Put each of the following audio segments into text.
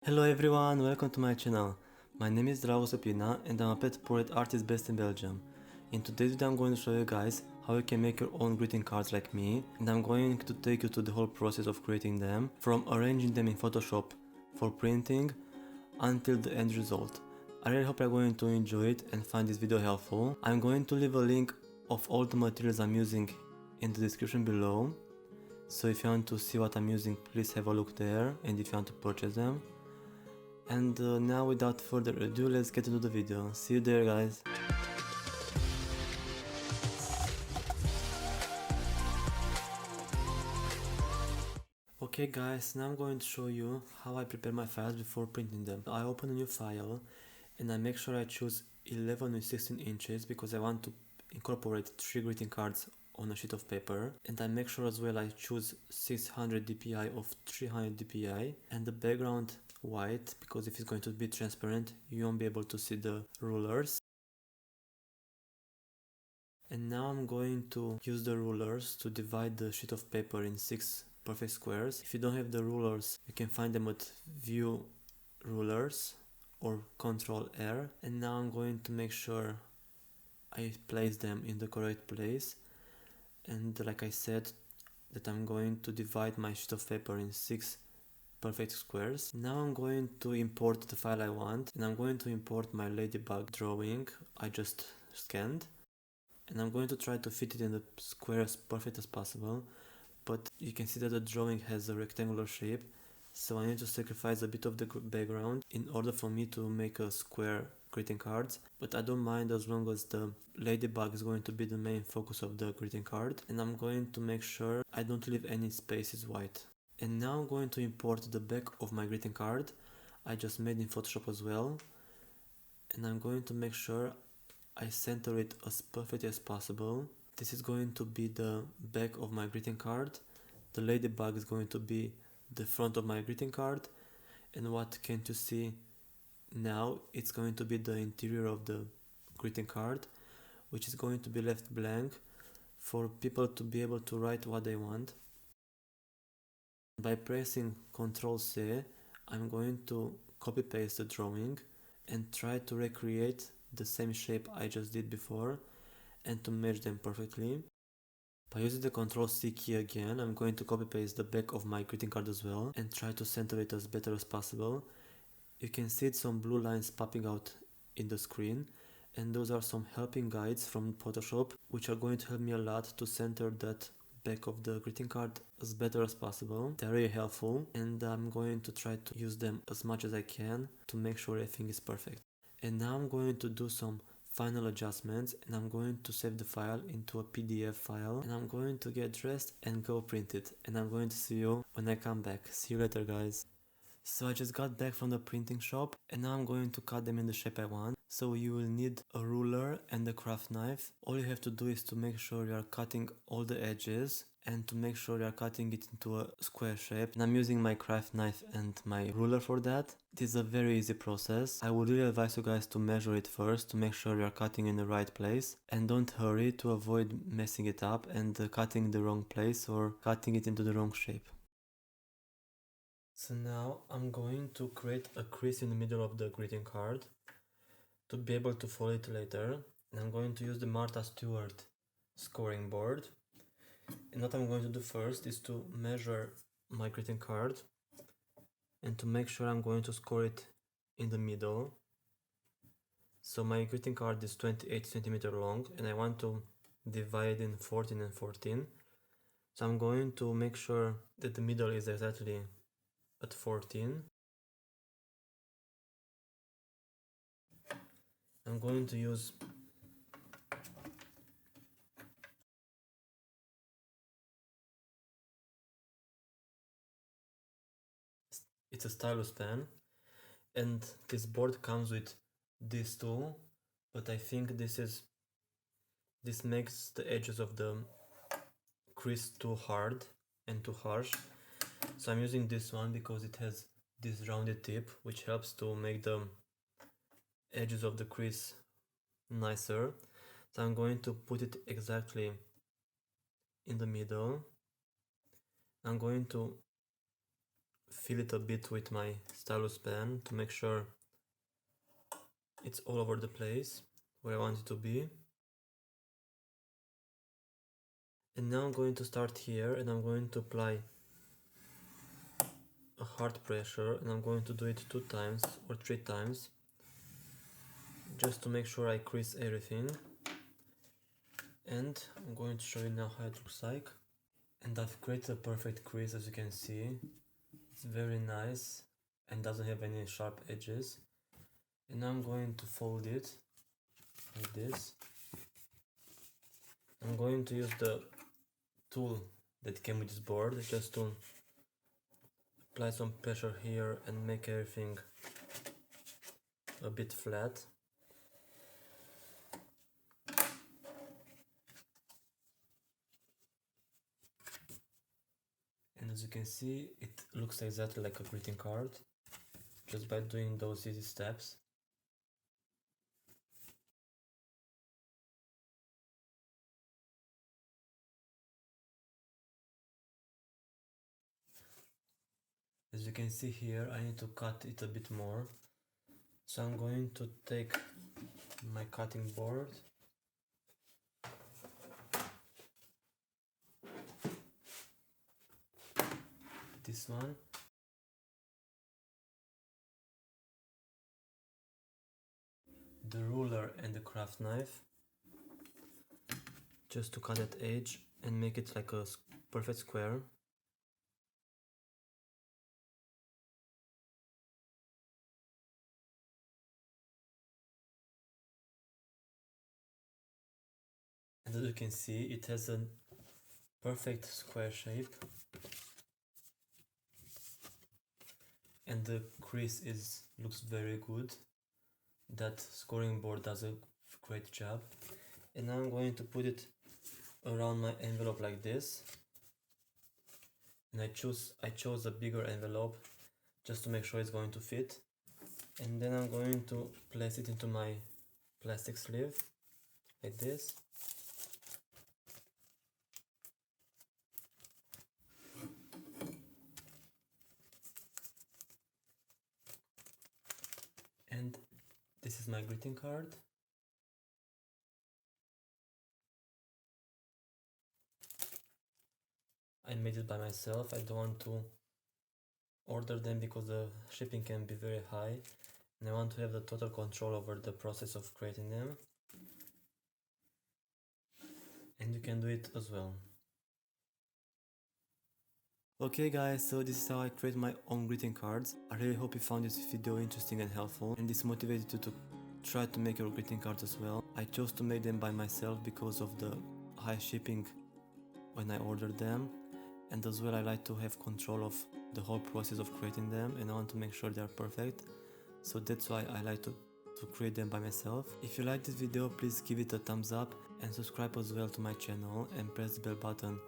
Hello everyone, welcome to my channel. My name is Drago and I'm a pet portrait artist based in Belgium. In today's video I'm going to show you guys how you can make your own greeting cards like me, and I'm going to take you to the whole process of creating them, from arranging them in Photoshop for printing until the end result. I really hope you're going to enjoy it and find this video helpful. I'm going to leave a link of all the materials I'm using in the description below, so if you want to see what I'm using, please have a look there, and if you want to purchase them. And now without further ado, let's get into the video. See you there, guys. Okay guys, now I'm going to show you how I prepare my files before printing them. I open a new file and I make sure I choose 11 with 16 inches because I want to incorporate 3 greeting cards on a sheet of paper, and I make sure as well I choose 600 dpi of 300 dpi and the background white, because if it's going to be transparent you won't be able to see the rulers. And now I'm going to use the rulers to divide the sheet of paper in 6 perfect squares. If you don't have the rulers, you can find them at View Rulers or Control R. And now I'm going to make sure I place them in the correct place. And like I said, that I'm going to divide my sheet of paper in 6 perfect squares. Now I'm going to import the file I want, and I'm going to import my ladybug drawing I just scanned. And I'm going to try to fit it in the square as perfect as possible, but you can see that the drawing has a rectangular shape, so I need to sacrifice a bit of the background in order for me to make a square greeting cards. But I don't mind as long as the ladybug is going to be the main focus of the greeting card, and I'm going to make sure I don't leave any spaces white. And now I'm going to import the back of my greeting card I just made in Photoshop as well, and I'm going to make sure I center it as perfect as possible. This is going to be the back of my greeting card. The ladybug is going to be the front of my greeting card. And what can't you see now? It's going to be the interior of the greeting card, which is going to be left blank for people to be able to write what they want. By pressing Ctrl C, I'm going to copy paste the drawing and try to recreate the same shape I just did before and to match them perfectly. By using the Ctrl C key again, I'm going to copy paste the back of my greeting card as well and try to center it as better as possible. You can see some blue lines popping out in the screen, and those are some helping guides from Photoshop which are going to help me a lot to center that back of the greeting card as better as possible. They're really helpful, and I'm going to try to use them as much as I can to make sure everything is perfect. And now I'm going to do some final adjustments, and I'm going to save the file into a PDF file, and I'm going to get dressed and go print it, and I'm going to see you when I come back. See you later, guys. So I just got back from the printing shop, and now I'm going to cut them in the shape I want. So you will need a ruler and a craft knife. All you have to do is to make sure you are cutting all the edges and to make sure you are cutting it into a square shape. And I'm using my craft knife and my ruler for that. It is a very easy process. I would really advise you guys to measure it first to make sure you are cutting in the right place, and don't hurry to avoid messing it up and cutting the wrong place or cutting it into the wrong shape. So now I'm going to create a crease in the middle of the greeting card to be able to fold it later. And I'm going to use the Martha Stewart scoring board. And what I'm going to do first is to measure my greeting card and to make sure I'm going to score it in the middle. So my greeting card is 28 centimeter long and I want to divide in 14 and 14. So I'm going to make sure that the middle is exactly at 14. I'm going to use it's a stylus pen, and this board comes with this tool, but I think this makes the edges of the crease too hard and too harsh. So I'm using this one because it has this rounded tip which helps to make the edges of the crease nicer. So I'm going to put it exactly in the middle. I'm going to fill it a bit with my stylus pen to make sure it's all over the place where I want it to be. And now I'm going to start here and I'm going to apply a hard pressure, and I'm going to do it 2 times or 3 times just to make sure I crease everything. And I'm going to show you now how it looks like. And I've created a perfect crease, as you can see. It's very nice and doesn't have any sharp edges. And now I'm going to fold it like this. I'm going to use the tool that came with this board just to apply some pressure here and make everything a bit flat. And as you can see, it looks exactly like a greeting card just by doing those easy steps. As you can see here, I need to cut it a bit more. So I'm going to take my cutting board this one, the ruler and the craft knife just to cut that edge and make it like a perfect square. And as you can see, it has a perfect square shape and the crease looks very good. That scoring board does a great job. And now I'm going to put it around my envelope like this. And I chose a bigger envelope just to make sure it's going to fit. And then I'm going to place it into my plastic sleeve like this. And this is my greeting card. I made it by myself. I don't want to order them because the shipping can be very high, and I want to have the total control over the process of creating them. And you can do it as well. Okay guys, so this is how I create my own greeting cards. I really hope you found this video interesting and helpful, and this motivated you to try to make your greeting cards as well. I chose to make them by myself because of the high shipping when I ordered them, and as well I like to have control of the whole process of creating them, and I want to make sure they are perfect. So that's why I like to create them by myself. If you like this video, please give it a thumbs up and subscribe as well to my channel and press the bell button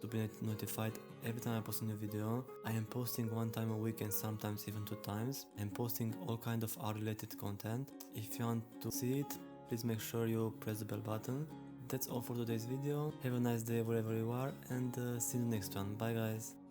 to be notified every time I post a new video. I am posting 1 time a week and sometimes even 2 times. I'm posting all kind of art related content. If you want to see it, please make sure you press the bell button. That's all for today's video. Have a nice day wherever you are, and see you in the next one. Bye guys.